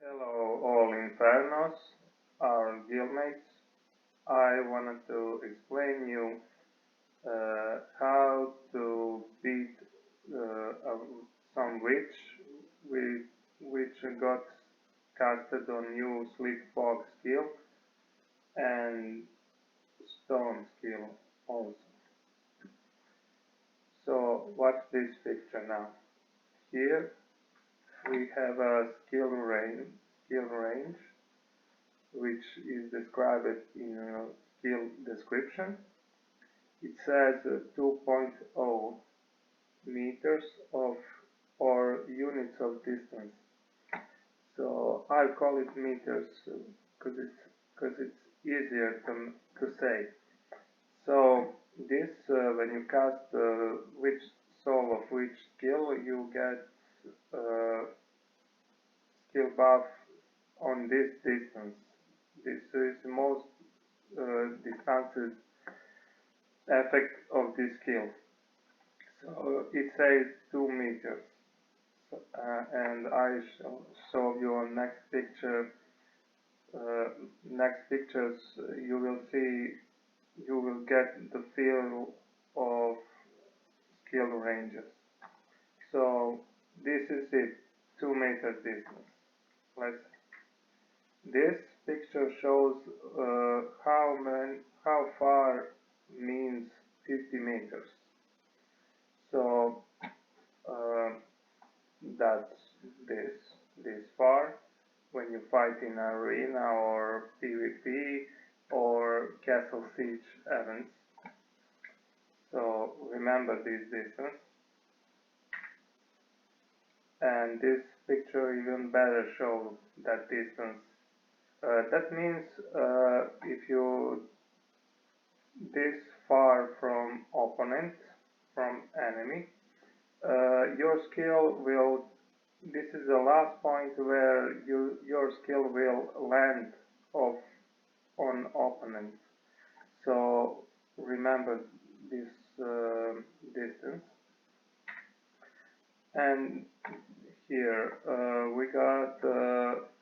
Hello all Infernos, our guildmates. I wanted to explain you how to beat some witch which got casted on you sleep fog skill and stone skill also. So watch this picture now. Here we have a skill range which is described in a skill description. It says 2.0 meters of or units of distance. So I call it meters because it's easier to say. So this when you cast which soul of which skill, you get skill buff on this distance. This is the most distanced effect of this skill. So it says 2 meters. And I shall show you on next picture. Next pictures you will get the feel of skill ranges. So this is it, 2 meter distance. This picture shows how far means 50 meters. So that's this far when you fight in arena or PvP or castle siege events. So remember this distance. And this picture even better shows that distance. That means if you this far from opponent, from enemy, your skill will, this is the last point where your skill will land on opponent. So remember this distance. And here we got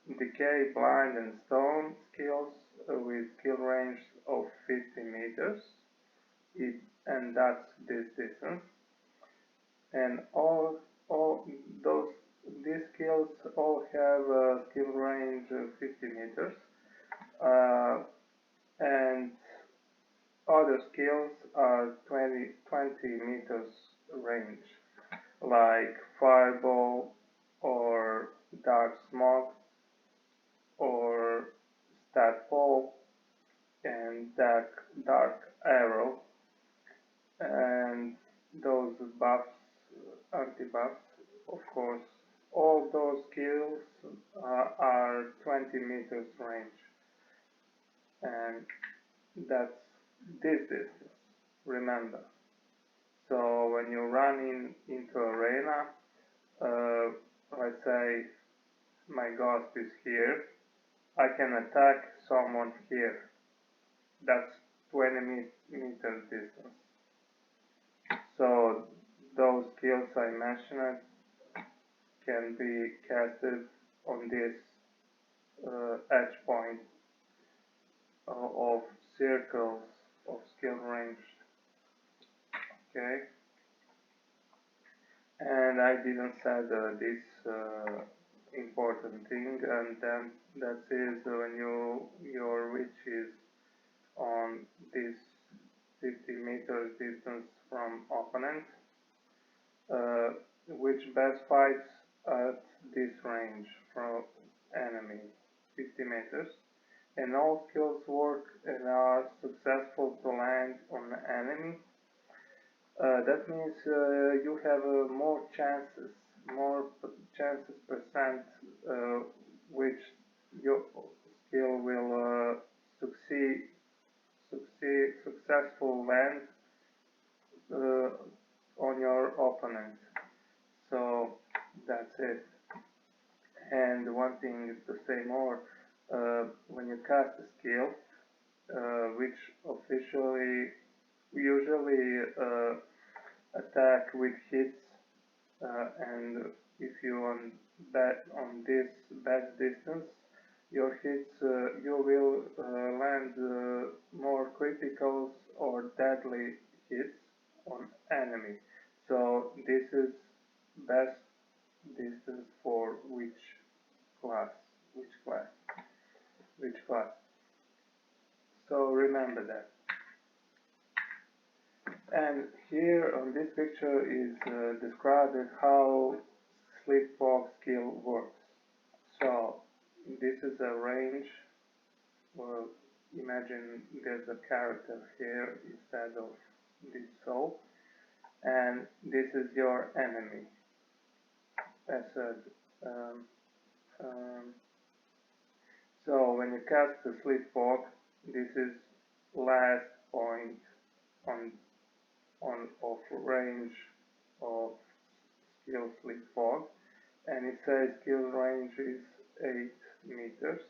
decay, blind and stone skills with skill range of 50 meters, and that's this distance. And all these skills all have a skill range of 50 meters, and other skills are 20 meters range, like fireball or dark smoke or stat pole and dark arrow, and those buffs, anti-buffs, of course. All those skills are 20 meters range, and that's this distance, remember. So when you run into arena, let's say my ghost is here, I can attack someone here. That's 20 meters distance. So those skills I mentioned can be casted on this edge point of circles of skill range. Okay, and I didn't say this important thing, and then that is when your witch is on this 50 meters distance from opponent, which best fights at this range from enemy 50 meters, and all skills work and are successful to land on the enemy. That means you have more chances percent which your skill will successful land on your opponent. So that's it. And one thing is to say more, when you cast a skill, which usually attack with hits and if you on this best distance, your hits you will land more criticals or deadly hits on enemy. So this is best distance for class, which class, which class. So remember that. And here on this picture is described how sleepwalk skill works. So this is a range. Well, imagine there's a character here instead of this soul, and this is your enemy. As said, um, um, so when you cast the sleepwalk, this is last point on of range of skill sleepwalk, and it says skill range is 8 meters,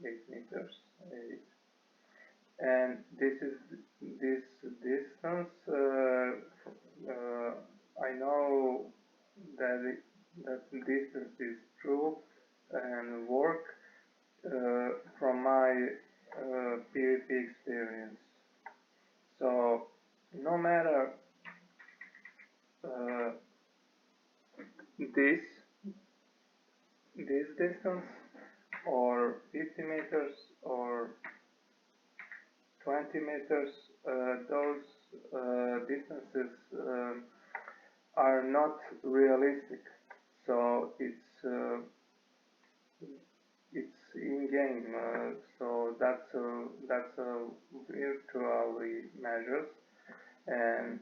8 meters, 8. And this is this distance. I know that distance is true and work from my PvP experience. So no matter uh, this this distance or 50 meters or 20 meters, those distances are not realistic. So it's in game. So that's virtually measures, and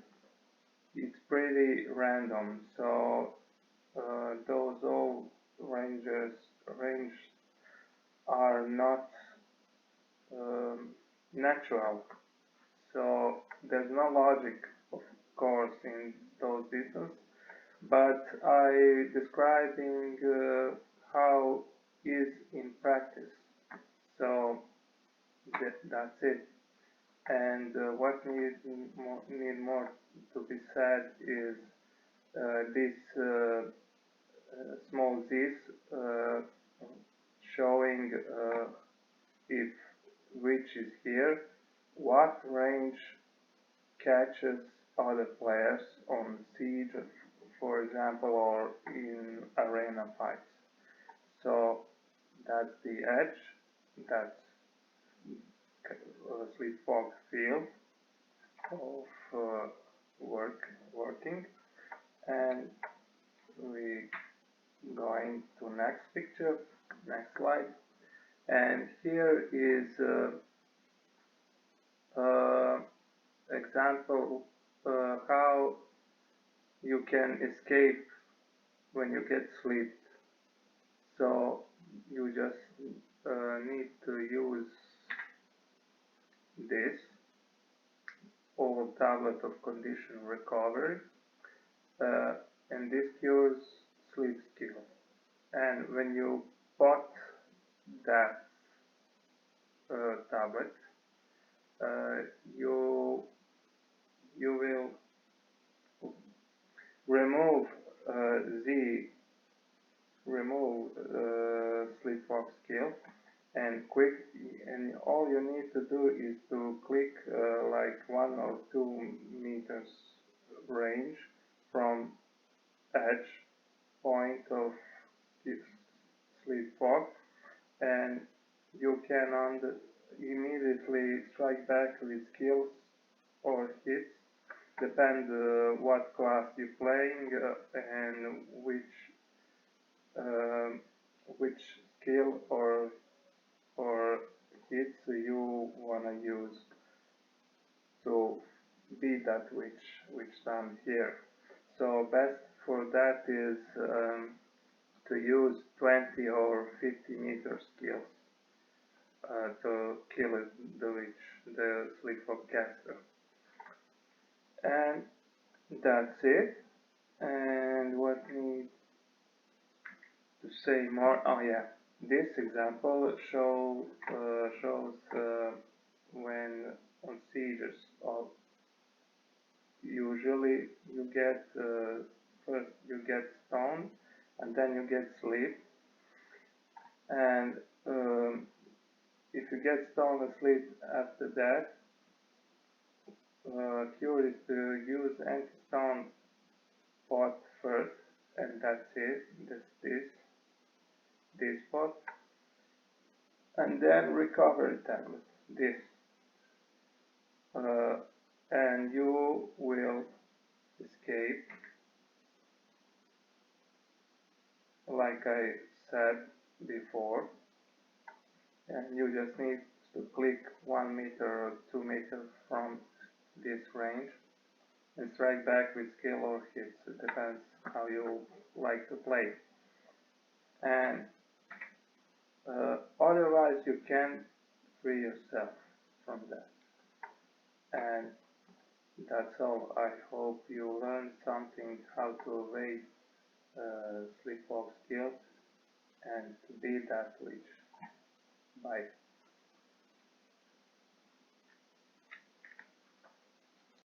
it's pretty random. So those all range are not um, natural. So there's no logic, of course, in those distance. But I describing how is in practice. So that's it. And what need more to be said is this small z's showing if which is here, what range catches other players on siege, for example, or in arena fights. So that's the edge, that's sleepwalk field of working, and we going to next picture, next slide, and here is example how you can escape when you get sleep. So you just need to use this old tablet of condition recovery, uh, and this cures sleep skill. And when you bought that tablet, uh, you you will remove the sleepwalk skill, and all you need to do is to click like 1 or 2 meters range from edge point of sleepwalk, and you can immediately strike back with skills or hits, depend what class you're playing and um, which skill or hits you wanna use to beat that which done here. So best for that is to use 20 or 50 meter skills to kill the witch, the sleepwalk caster. And that's it. And what need to say more? Oh yeah, this example shows when on sieges. Usually you get first then you get sleep. And if you get stone asleep after that, cure is to use anti-stone pot first, and that's it. That's this pot, and then recovery tablet. This, and you will escape, like I said before. And you just need to click 1 meter or 2 meters from this range and strike back with skill or hits. It depends how you like to play. And otherwise you can free yourself from that. And that's all. I hope you learned something how to evade sleepwalk skills and to beat that witch. Bye.